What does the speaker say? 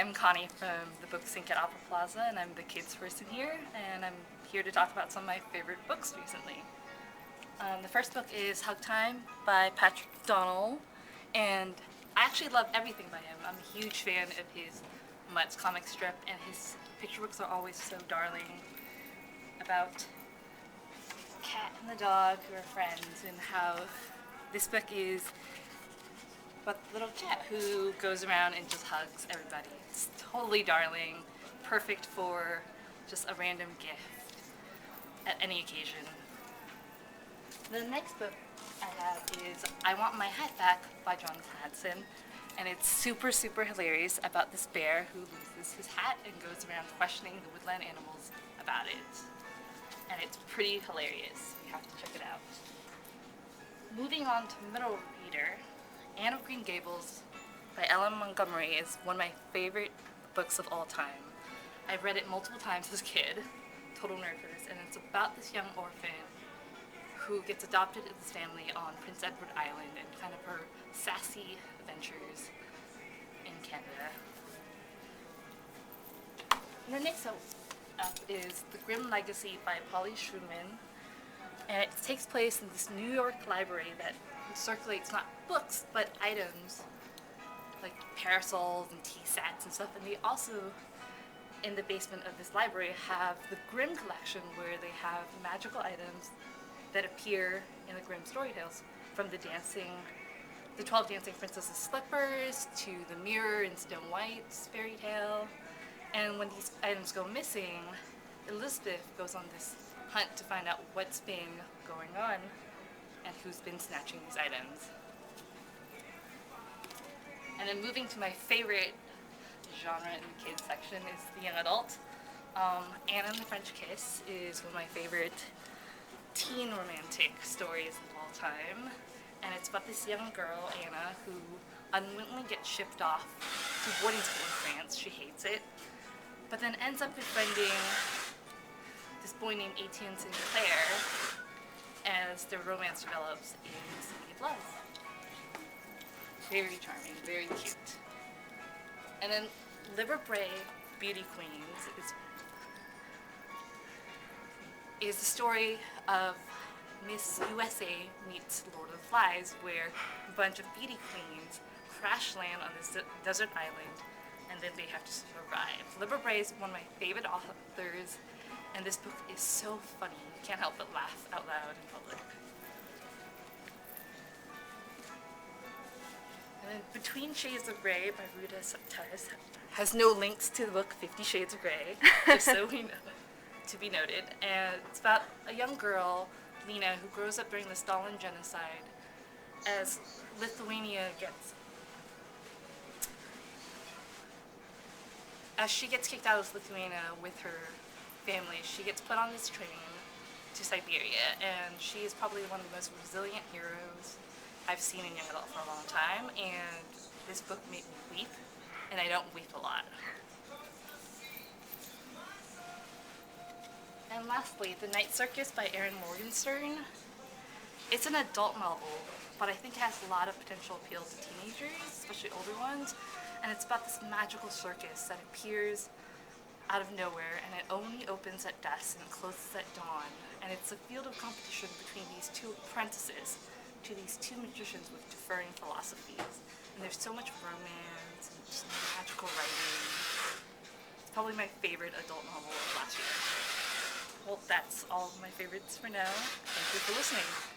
I'm Connie from the book Sync at Opera Plaza, and I'm the kids person here, and I'm here to talk about some of my favorite books recently. The first book is Hug Time by Patrick Donald, and I actually love everything by him. I'm a huge fan of his Mutts comic strip, and his picture books are always so darling about the cat and the dog who are friends, and how this book is about the little cat who goes around and just hugs everybody. It's totally darling, perfect for just a random gift at any occasion. The next book I have is I Want My Hat Back by Jonathan Hudson, and it's super hilarious about this bear who loses his hat and goes around questioning the woodland animals about it. And it's pretty hilarious. You have to check it out. Moving on to middle reader, Anne of Green Gables by Ellen Montgomery is one of my favorite books of all time. I've read it multiple times as a kid, total nerd for this, and it's about this young orphan who gets adopted into this family on Prince Edward Island and kind of her sassy adventures in Canada. And the next up is The Grim Legacy by Polly Schumann, and it takes place in this New York library that circulates not books but items like parasols and tea sets and stuff, and they also in the basement of this library have the Grimm collection, where they have magical items that appear in the Grimm storytales, from the 12 Dancing Princesses slippers to the Mirror in Snow White's fairy tale. And when these items go missing, Elizabeth goes on this hunt to find out what's been going on and who's been snatching these items. And then moving to my favorite genre in the kids section is the young adult. Anna and the French Kiss is one of my favorite teen romantic stories of all time. And it's about this young girl, Anna, who unwittingly gets shipped off to boarding school in France. She hates it, but then ends up befriending this boy named Etienne Sinclair as their romance develops in the City of Love. Very charming, very cute. And then Liber Bray Beauty Queens is the story of Miss USA meets Lord of the Flies, where a bunch of beauty queens crash land on this desert island, and then they have to survive. Liber Bray is one of my favorite authors, and this book is so funny. You can't help but laugh out loud in public. And then Between Shades of Grey by Ruta Septis has no links to the book 50 Shades of Grey, just so we know, to be noted. And it's about a young girl, Lena, who grows up during the Stalin genocide as she gets kicked out of Lithuania with her family. She gets put on this train to Siberia, and she is probably one of the most resilient heroes I've seen in young adult for a long time, and this book made me weep, and I don't weep a lot. And lastly, The Night Circus by Erin Morgenstern. It's an adult novel, but I think it has a lot of potential appeal to teenagers, especially older ones, and it's about this magical circus that appears out of nowhere, and it only opens at dusk and closes at dawn, and it's a field of competition between these two apprentices to these two magicians with differing philosophies, and there's so much romance and just magical writing. It's probably my favorite adult novel of last year. Well, that's all of my favorites for now. Thank you for listening.